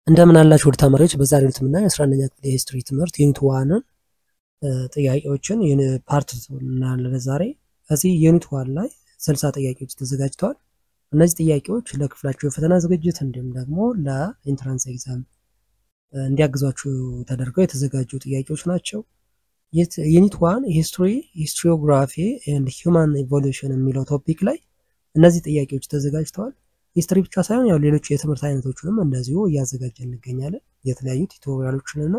እንደምን አላችሁ ውድ ተማሪዎች በዛሬው ዕለት የምናየው 11ኛ ክፍል የሂስትሪ ትምህርት ዩኒት 1 ጥያቄዎችን ፓርት እናያለን ዛሬ። እዚህ ዩኒት 1 ላይ 60 ጥያቄዎች ተዘጋጅተዋል። እነዚህ ጥያቄዎች ለክፍላችሁ የፈተና ዝግጅት እንዲሁም ደግሞ ለኢንትራንስ ኤግዛም እንዲያግዟችሁ ተደርገው የተዘጋጁ ጥያቄዎች ናቸው። ዩኒት 1 ሂስትሪ፣ ሂስቶሪዮግራፊ ኤንድ ሂውማን ኢቮሉሽን የሚለው ቶፒክ ላይ እነዚህ ጥያቄዎች ተዘጋጅተዋል። ሂስትሪ ብቻ ሳይሆን ያው ሌሎች የትምህርት አይነቶችንም እንደዚሁ እያዘጋጀን እንገኛለን። የተለያዩ ቱቶሪያሎችንና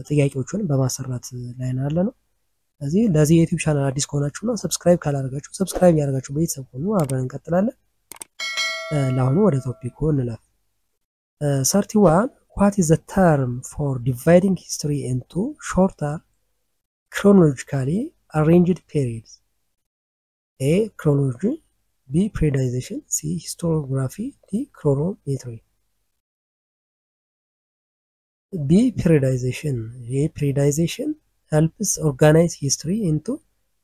ጥያቄዎችን በማሰራት ላይ ያለነው። ስለዚህ ለዚህ የዩቲዩብ ቻናል አዲስ ከሆናችሁና ሰብስክራይብ ካላደረጋችሁ ሰብስክራይብ ያደርጋችሁ ቤተሰብ ሆኑ። አብረን እንቀጥላለን። ለአሁኑ ወደ ቶፒኩ እንለፍ። 31 What is the term for dividing history into shorter chronologically arranged periods? A. Chronology, B. Periodization, C. Historiography, D. Chronometry. B. Periodization. A. Periodization helps organize history into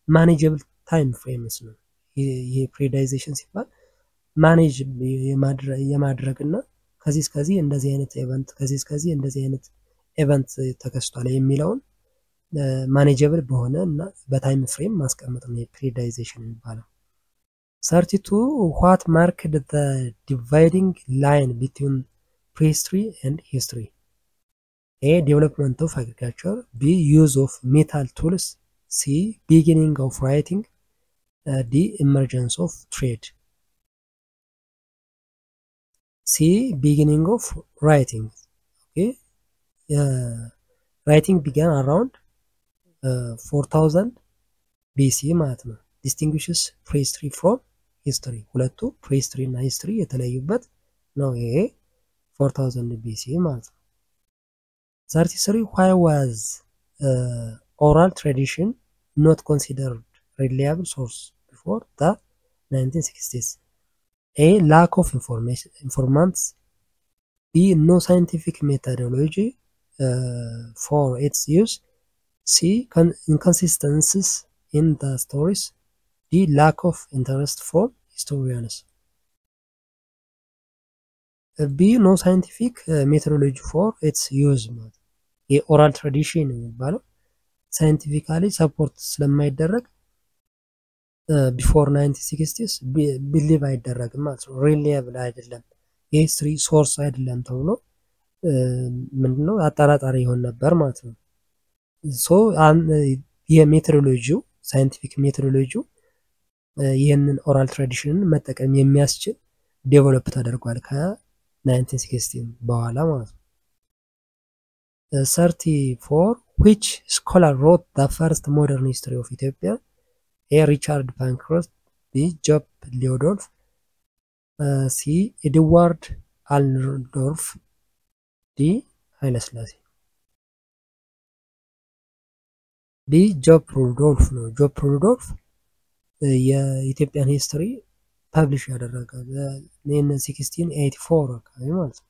manageable time frames. ይሄ periodization ሲባል ማኔጅ የማድረግና ከዚህ እስከዚህ እንደዚህ አይነት ኢቨንት ከዚህ እስከዚህ እንደዚህ አይነት ኢቨንት ተከስቷል የሚለውን ማኔጀብል በሆነ እና በታይም ፍሬም ማስቀመጥ ነው periodization የሚባለው። 32 What marked the dividing line between prehistory and history? A. Development of agriculture, B. Use of metal tools, C. Beginning of writing, D. Emergence of trade. C. Beginning of writing. Okay. Writing began around 4000 BC ማለት ነው። Distinguishes prehistory from history. ሁለቱ prehistory እና history የተለዩበት ነው። ይሄ 4000 BC ማለት ነው። 33 Why was oral tradition not considered reliable source before the 1960s? A. Lack of informants, B. No scientific methodology for its use, C. Inconsistencies in the stories, D. Lack of interest from historians. B. No scientific methodology for its use. የኦራል ትራዲሽን የሚባለው ሳይንቲፊካሊ ሰፖርት ስለማይደረግ ቢፎር 1960s ቢሊቭ አይደረግም ማለት ነው። ሪሊየብል አይደለም፣ የሂስትሪ ሶርስ አይደለም ተብሎ ምንድነው አጠራጣሪ ይሆን ነበር ማለት ነው። ሶ የሜትሮሎጂው ሳይንቲፊክ ሜትሮሎጂው ይህንን ኦራል ትራዲሽንን መጠቀም የሚያስችል ዴቨሎፕ ተደርጓል ከ1960 በኋላ ማለት ነው። 34 Which scholar wrote the first modern history of Ethiopia? A. Richard Pankhurst, B. Job Leodolf, C. Edward Alndorf, D. ኃይለ ሥላሴ። B. ጆብ ሩዶልፍ ነው። ጆብ ሩዶልፍ የኢትዮጵያን ሂስትሪ ፐብሊሽ ያደረገ በ1684 አካባቢ ማለት ነው።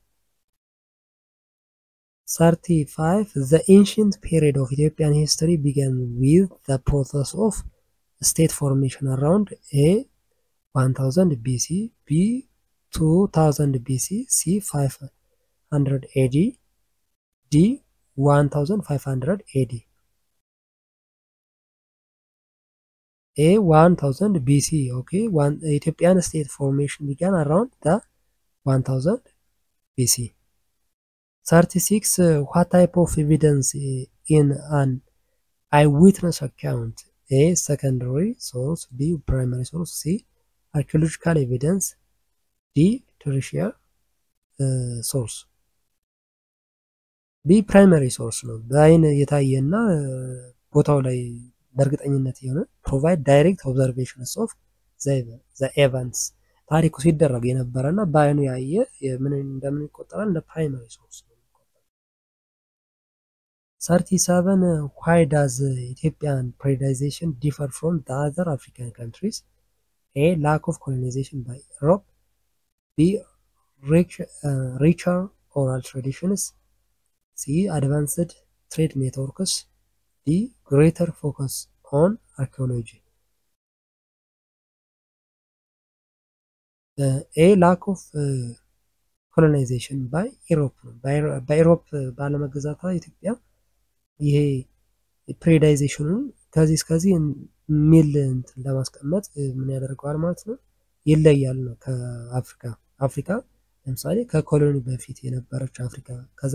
35 The ancient period of Ethiopian history began with the process of state formation around A. 1000 BC, B. 2000 BC, C. 500 AD, D. 1500 AD. A. 1000 BC. Okay, Ethiopian state formation began around the 1000 BC. 36 What type of evidence in an eyewitness account? A. Secondary source, B. Primary source, C. Archaeological evidence, D. Tertiary source. B. Primary source ነው። በአይን የታየና ቦታው ላይ በእርግጠኝነት የሆነ provide direct observations of the events ታሪኩ ሲደረግ የነበረና በአይኑ ያየ ምን እንደምን ይቆጠራል እንደ primary source ነው። 37 Why does Ethiopian periodization differ from the other African countries? A. Lack of colonization by Europe, B. Richer oral traditions, C. Advanced trade networks, D. Greater focus on archaeology. A. Lack of ኮሎናይዜሽን ባይ ኢሮፕ ነው። በኢሮፕ ባለመገዛቷ ኢትዮጵያ ይሄ ፕሬዳይዜሽኑን ከዚህ እስከዚህ ሚል እንትን ለማስቀመጥ ምን ያደርገዋል ማለት ነው ይለያል ነው ከአፍሪካ። አፍሪካ ለምሳሌ ከኮሎኒ በፊት የነበረች አፍሪካ ከዛ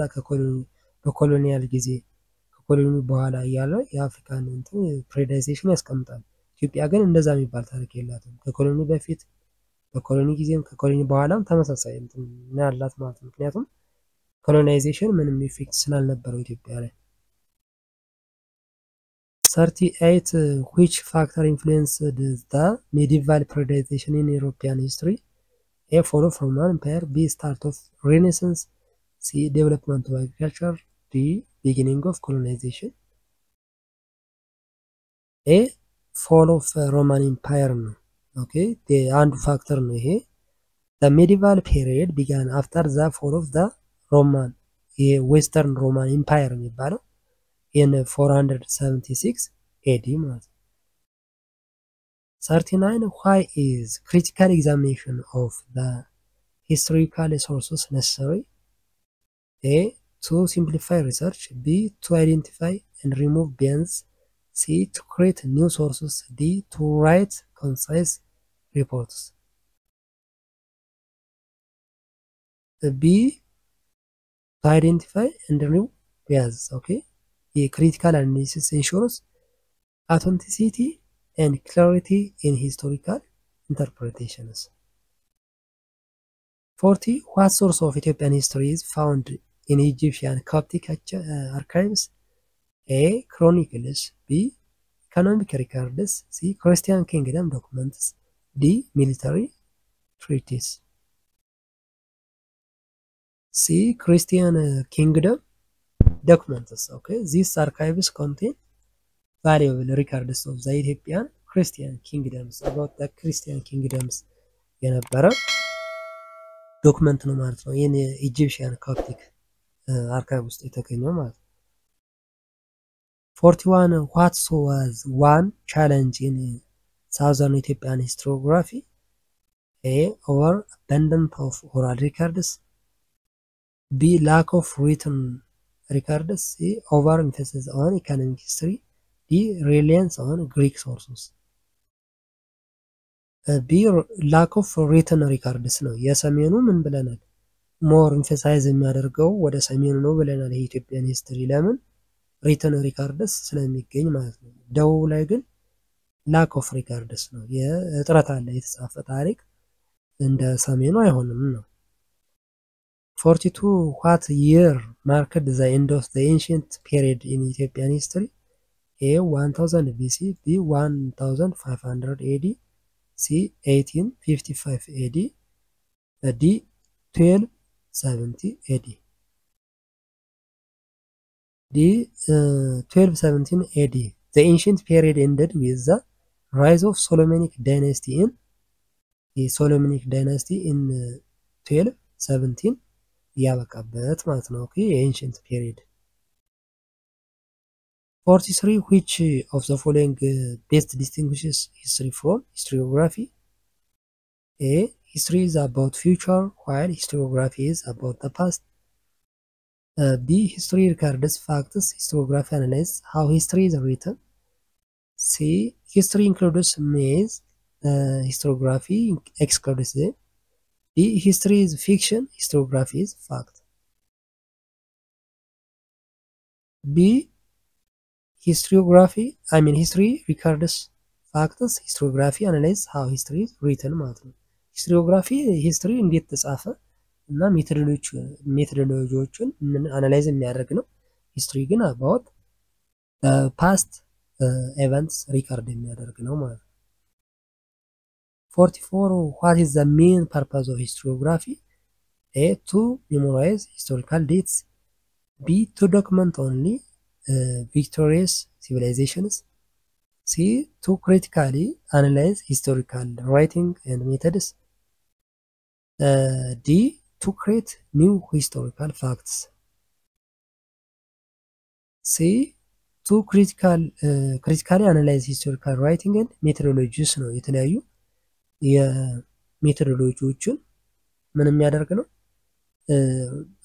በኮሎኒያል ጊዜ ከኮሎኒ በኋላ እያለ የአፍሪካን እንትን ፕሬዳይዜሽን ያስቀምጣል። ኢትዮጵያ ግን እንደዛ የሚባል ታሪክ የላትም። ከኮሎኒ በፊት በኮሎኒ ጊዜም ከኮሎኒ በኋላም ተመሳሳይ እንትን ያላት ማለት ነው። ምክንያቱም ኮሎናይዜሽን ምንም ኢፌክት ስላልነበረው ኢትዮጵያ ላይ። 38 which factor influenced the medieval predation in European history? A. Fall of Roman Empire. B. Start of Renaissance. C. Development of agriculture. D. Beginning of colonization. A. Fall of Roman Empire ነው። Okay, አንዱ ፋክተር ነው ይሄ። The medieval period began after the fall of the Roman Western Roman Empire የሚባለው in 476 AD ማለት ነው። 39 Why is critical examination of the historical sources necessary? A. To simplify research. B. To identify and remove bias. C. To create new sources. D. To write concise reports. B. To identify and remove bias. Okay. The critical analysis ensures authenticity and clarity in historical interpretations. 40 What source of Ethiopian history is found in Egyptian Coptic archives? A. Chronicles. B. Economic records. C. Christian kingdom documents. D. Military treaties. C. Christian kingdom documents. Okay, these archives contain valuable records of the Ethiopian Christian kingdoms. About the Christian kingdoms የነበረ ዶክመንት ነው ማለት ነው። ይሄን ኢጂፕሽያን ኮፕቲክ አርካይቭ ውስጥ የተገኘው ማለት ነው። 41 What was one challenge in southern Ethiopian historiography? A. Overabundance of oral records. B. Lack of written records. C. Overemphasis on economic history. D. Reliance on Greek sources. B. Lack of written records ነው። የሰሜኑ ምን ብለናል? ሞር ኤምፋሳይዝ የሚያደርገው ወደ ሰሜኑ ነው ብለናል። የኢትዮጵያን ሂስትሪ ለምን ሪትን ሪካርድስ ስለሚገኝ ማለት ነው። ደቡብ ላይ ግን ላክ ኦፍ ሪካርድስ ነው። የእጥረት አለ፣ የተጻፈ ታሪክ እንደ ሰሜኑ አይሆንም ነው። 42 What year marked the end of the ancient period in Ethiopian history? A. 1000 BC. B. 1500 AD. C. 1855 AD. D. 1270 AD. D. 1217 AD. The ancient period ended with the rise of Solomonic dynasty in 1217 ያበቃበት ማለት ነው። የኤንሽንት ፔሪድ 43 Which of the following best distinguishes history from historiography? A. History is about future while historiography is about the past. B. History records facts, historiography analyzes how history is written. C. History includes myths, historiography excludes them. D. History is fiction, historiography is fact. B. History records facts, historiography analyzes how history is written ማለት ነው። ሂስቶሪዮግራፊ ሂስትሪ እንዴት ተጻፈ እና ሜቶዶሎጂዎችን አናላይዝ የሚያደርግ ነው። ሂስትሪ ግን about past events ሪካርድ የሚያደርግ ነው ማለት ነው። 44 What is the main purpose of historiography? A. To memorize historical dates. B. To document only victorious civilizations. C. To critically analyze historical writing and methods. D. To create new historical facts. C. To critically analyze historical writing and methodologies ነው። የተለያዩ የሜቶዶሎጂዎችን ምን የሚያደርግ ነው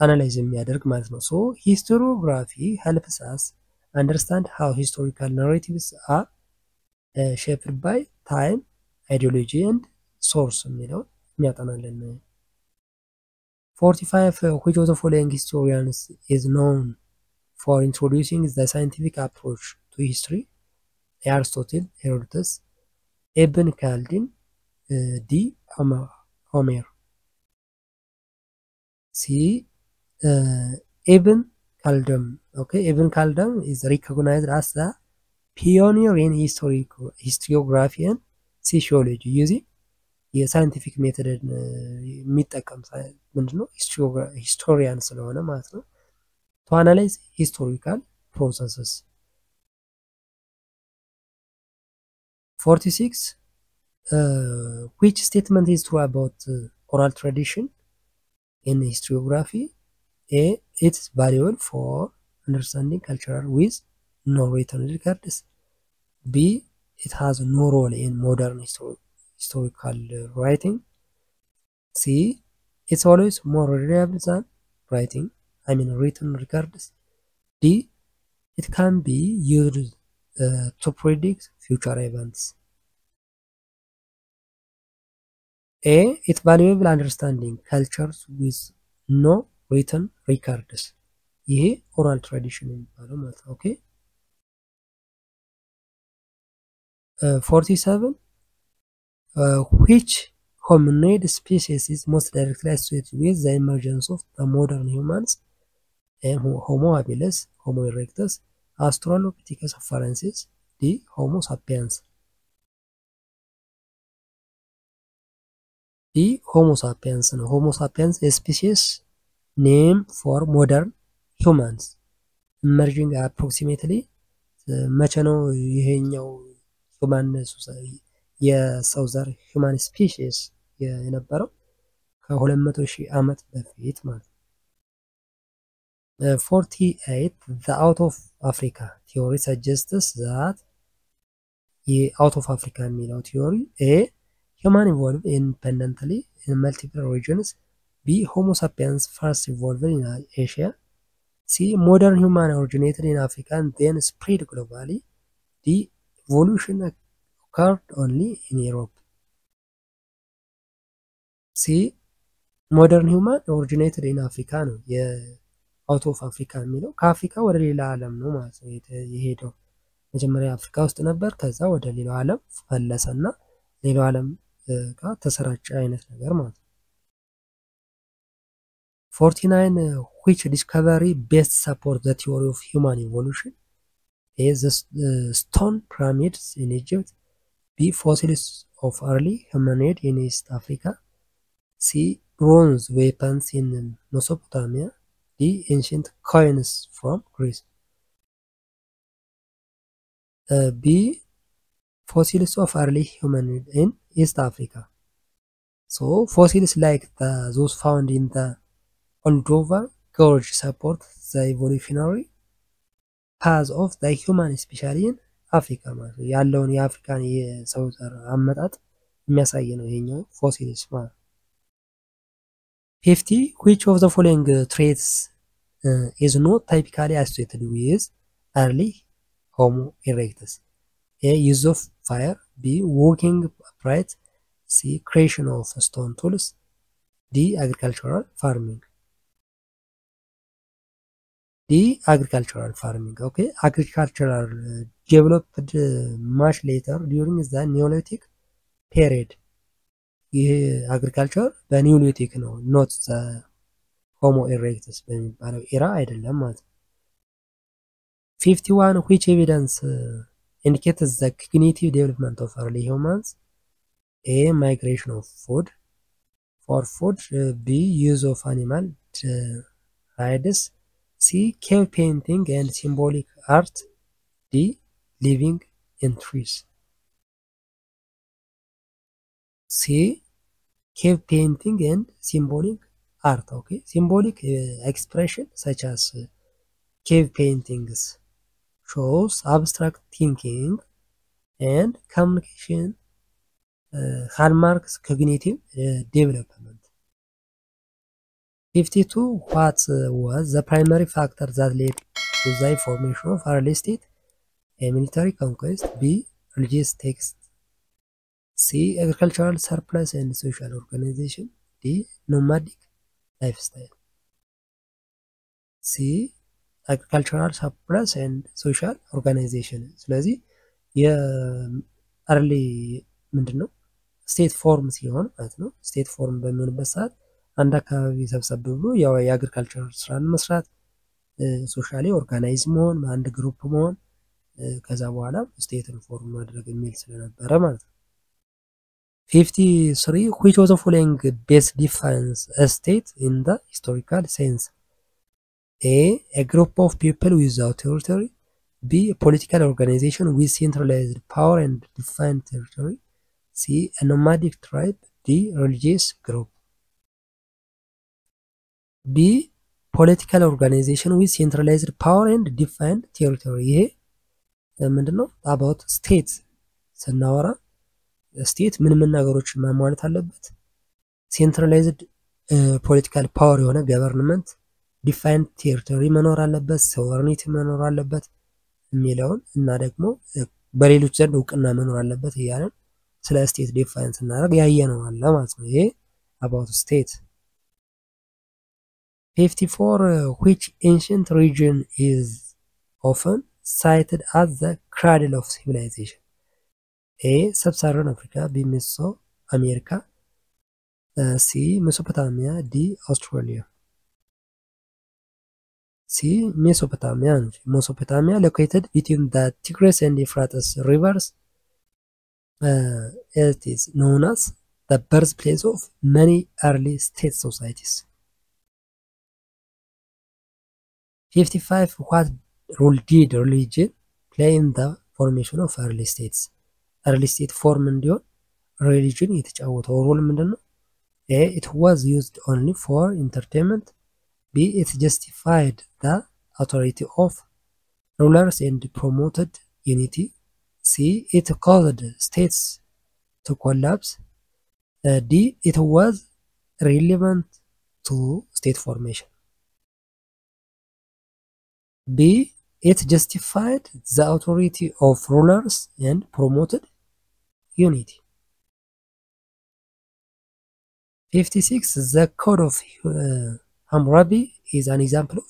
አናላይዝ የሚያደርግ ማለት ነው። ሶ ሂስቶሪዮግራፊ ሄልፕስ አስ አንደርስታንድ ሃው ሂስቶሪካል ናሬቲቭስ አር ሼፕድ ባይ ታይም አይዲዮሎጂ ኤንድ ሶርስ የሚለውን የሚያጠናለን። 45 which of the following historians is known for introducing the scientific approach to history? Aristotle, Herodotus, Ibn Khaldun, D. Homer. C. Ibn Khaldun. Okay, Ibn Khaldun is recognized as the pioneer in historiography and sociology using የሳይንቲፊክ ሜቶድን የሚጠቀም ምንድነው ሂስቶሪያን ስለሆነ ማለት ነው። to analyze historical processes. 46 which statement is true about oral tradition in historiography? A. It's valuable for understanding culture with no written records. B. It has no role in modern historical writing. C. It's always more reliable than written records. D. It can be used to predict future events. A. It's valuable understanding cultures with no written records. ይሄ ኦራል ትራዲሽን የሚባለው ማለት ነው። ኦኬ 47 which hominid species is most directly associated with the emergence of the modern humans? Homo habilis, Homo erectus, Australopithecus afarensis, D. Homo sapiens. D. Homo sapiens ነው። Homo sapiens a species name for modern humans emerging approximately መቼ ነው ይሄኛው ሁማን የሰው ዘር ሁማን ስፒሺስ የነበረው? ከ200,000 ዓመት በፊት ማለት ነው። 48 the out of Africa theory suggests that የአውት ኦፍ አፍሪካ የሚለው ቲዮሪ A. human evolved independently in multiple regions. B. Homo sapiens first evolved in Asia. C. Modern human originated in Africa and then spread globally. D. Evolution occurred only in Europe. C. Modern human originated in Africa ነው የአውት ኦፍ አፍሪካ የሚለው ከአፍሪካ ወደ ሌላ ዓለም ነው ማለት ነው የሄደው። መጀመሪያ አፍሪካ ውስጥ ነበር፣ ከዛ ወደ ሌላው ዓለም ፈለሰና ሌላው ዓለም ጋር ተሰራጨ አይነት ነገር ማለት ነው። 49 which discovery best support the theory of human evolution? A. The stone pyramids in Egypt. B. Fossils of early hominid in East Africa. C. Bronze weapons in Mesopotamia. D. Ancient coins from Greece. B. Fossils of early hominid in East Africa. So fossils like those found in the Oldova Gorge support the evolutionary path of the human, especially in Africa ማለት ነው። ያለውን የአፍሪካን የሰው ዘር አመጣጥ የሚያሳይ ነው ይሄኛው ፎሲልስ ማለት። 50 which of the following traits is not typically associated with early Homo erectus? A. Use of fire. B. Walking upright. C. Creation of stone tools. D. Agricultural farming. D. Agricultural farming. Okay, agricultural developed much later during the Neolithic period. ይሄ አግሪካልቸር በኒዮሊቲክ ነው ኖት ዘ ሆሞ ኤሬክተስ በሚባለው ኤራ አይደለም ማለት ነው። 51 which evidence indicates the cognitive development of early humans? A. Migration of food for food. B. Use of animal hides. C. Cave painting and symbolic art. D. Living in trees. C. Cave painting and symbolic art. Okay, symbolic expression such as cave paintings shows abstract thinking and communication hallmarks cognitive development. 52. What was the primary factor that led to the formation of early state? A. Military conquest. B. Religious text. C. Agricultural surplus and social organization. D. Nomadic lifestyle. C. Agricultural surplus and social organization. ስለዚህ የአርሊ ምንድን ነው ስቴት ፎርም ሲሆን ማለት ነው። ስቴት ፎርም በሚሆንበት ሰዓት አንድ አካባቢ ሰብሰብ ብሎ ያው የአግሪካልቸር ስራን መስራት፣ ሶሻሊ ኦርጋናይዝ መሆን፣ አንድ ግሩፕ መሆን፣ ከዛ በኋላ ስቴትን ፎርም ማድረግ የሚል ስለነበረ ማለት ነው። 53. Which of the following best defines a state in the historical sense? A. A group of people without territory. B. A political organization with centralized power and defined territory. C. A nomadic tribe. D. Religious group. B. Political organization with centralized power and defined territory. ይሄ ምንድነው? about state ስናወራ ስቴት ምን ነገሮችን ማሟላት አለበት? ሴንትራላይዝድ ፖለቲካል ፓወር የሆነ ገቨርንመንት፣ ዲፋይንድ ቴሪቶሪ መኖር አለበት፣ ሶቨርኒቲ መኖር አለበት የሚለውን እና ደግሞ በሌሎች ዘንድ እውቅና መኖር አለበት እያለን ስለ ስቴት ዲፋይን ስናደርግ ያየነው አለ ማለት ነው። ይሄ about state። 54. Which ancient region is often cited as the cradle of civilization? A. Sub-Saharan Africa. B. Mesoamerica. C. Mesopotamia. D. Australia. C. Mesopotamia. Mesopotamia located between the Tigris and Euphrates rivers. It is known as the birthplace of many early state societies. 55. What role did religion play in the formation of early states? early state form እንዲሆን religion የተጫወተው ሮል ምንድነው? A. It was used only for entertainment. B. It justified the authority of rulers and promoted unity. C. It caused states to collapse. D. It was relevant to state formation. B. It justified the authority of rulers and promoted unity. 56. The Code of Hammurabi is an example of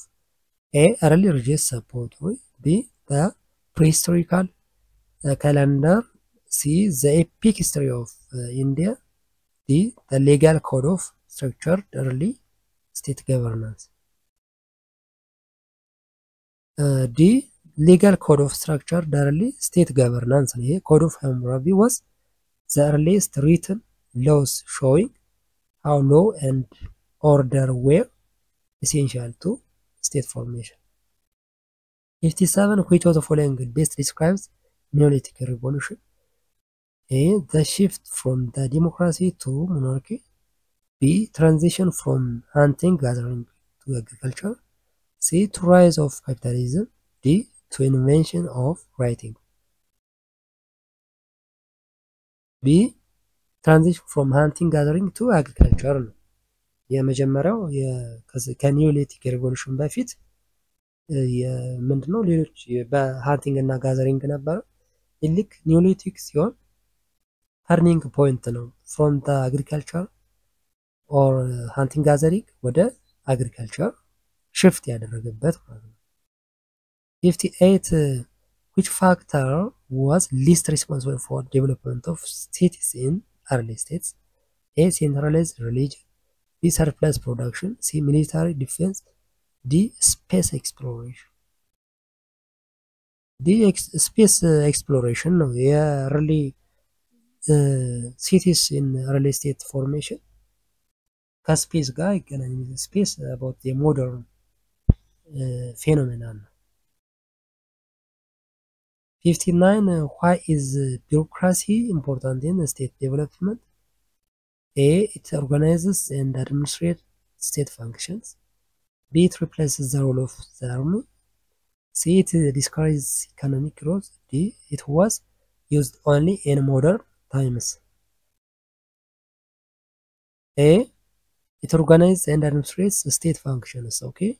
A. Early religious support. B. The prehistorical calendar. C. The epic history of India. D. The legal code of structured early state governance. D. Legal code of structured early state governance. ይሄ Code of Hammurabi was the earliest written laws showing how law and order were essential to state formation. 57. Which of the following best describes Neolithic revolution? A. The shift from the democracy to monarchy. B. Transition from hunting gathering to agriculture. C. To rise of capitalism. D. To invention of writing. B. Transition from hunting gathering to agriculture ነው የመጀመሪያው ከኒዮሊቲክ ሪቮሉሽን በፊት ምንድነው ሌሎች በሃንቲንግ እና ጋዘሪንግ ነበር። ልክ ኒዮሊቲክ ሲሆን ተርኒንግ ፖይንት ነው from the agriculture or hunting gathering ወደ agriculture shift ያደረገበት ማለት ነው። 58. Which factor was least responsible for development of cities in early states? A. Centralized religion. B. Surplus production. C. Military defense. D. Space exploration. D. Space exploration ነው የearly cities in early state formation ከስፔስ ጋር ይገናኛል። ስፔስ about the modern phenomenon. 59. Why is bureaucracy important in state development? A. It organizes and administrates state functions. B. It replaces the role of the army. C. It discourages economic growth. D. It was used only in modern times. A. It organizes and administrates state functions. Okay,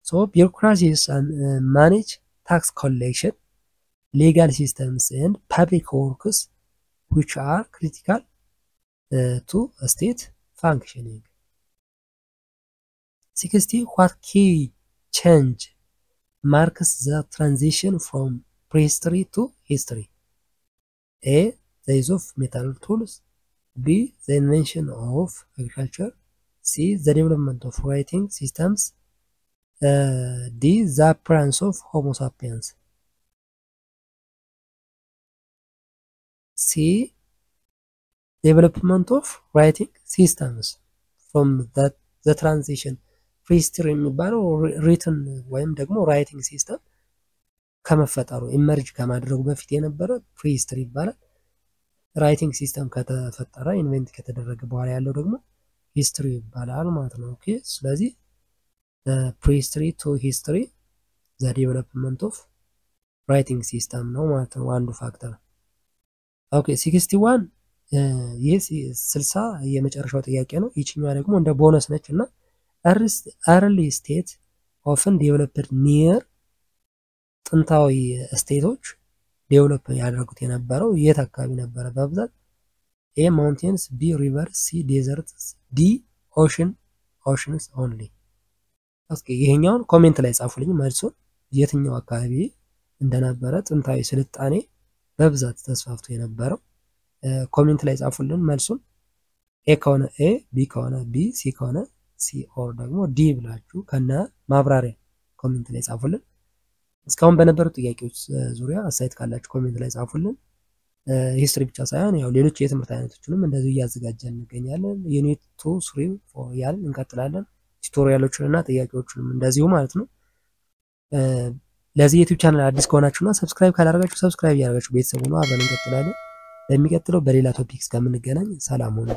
so bureaucracies manage tax collection, legal systems, and public works, which are critical to state functioning. 60. What key change marks the transition from prehistory to history? A. The use of metal tools. B. The invention of agriculture. C. The development of writing systems. D. The appearance of Homo sapiens. C. Development of writing systems. From that the transition prehistory የሚባለው ሪትን ወይም ደግሞ ራይቲንግ ሲስተም ከመፈጠሩ ኢመርጅ ከማድረጉ በፊት የነበረ ፕሪሂስትሪ ይባላል። ራይቲንግ ሲስተም ከተፈጠረ ኢንቨንት ከተደረገ በኋላ ያለው ደግሞ ሂስትሪ ይባላል ማለት ነው። ኦኬ ስለዚህ ፕሪሂስትሪ ቱ ሂስትሪ ዘ ዴቨሎፕመንት ኦፍ ራይቲንግ ሲስተም ነው ማለት ነው አንዱ ፋክተር። ኦኬ 61 ይህ 60 የመጨረሻው ጥያቄ ነው። ይችኛዋ ደግሞ እንደ ቦነስ ነች እና early state often developed near ጥንታዊ ስቴቶች ዴቨሎፕ ያደረጉት የነበረው የት አካባቢ ነበረ በብዛት? ኤ ማውንቴንስ፣ ቢ ሪቨርስ፣ ሲ ዴዘርትስ፣ ዲ ኦሽንስ ኦንሊ። እስኪ ይሄኛውን ኮሜንት ላይ ጻፉልኝ መልሱን የትኛው አካባቢ እንደነበረ ጥንታዊ ስልጣኔ በብዛት ተስፋፍቶ የነበረው ኮሜንት ላይ ጻፉልን መልሱን። ኤ ከሆነ ኤ፣ ቢ ከሆነ ቢ፣ ሲ ከሆነ ሲ ኦር ደግሞ ዲ ብላችሁ ከነ ማብራሪያ ኮሜንት ላይ ጻፉልን። እስካሁን በነበሩ ጥያቄዎች ዙሪያ አስተያየት ካላችሁ ኮሜንት ላይ ጻፉልን። ሂስትሪ ብቻ ሳይሆን ያው ሌሎች የትምህርት አይነቶችንም እንደዚሁ እያዘጋጀን እንገኛለን። ዩኒት 2 3 4 ያልን እንቀጥላለን። ቱቶሪያሎችንና ጥያቄዎችንም እንደዚሁ ማለት ነው። ለዚህ ዩቲዩብ ቻናል አዲስ ከሆናችሁና ሰብስክራይብ ካላደረጋችሁ ሰብስክራይብ ያደርጋችሁ ቤተሰብ ሆኖ አብረን እንቀጥላለን። በሚቀጥለው በሌላ ቶፒክ እስከምንገናኝ ሰላም ሁኑ።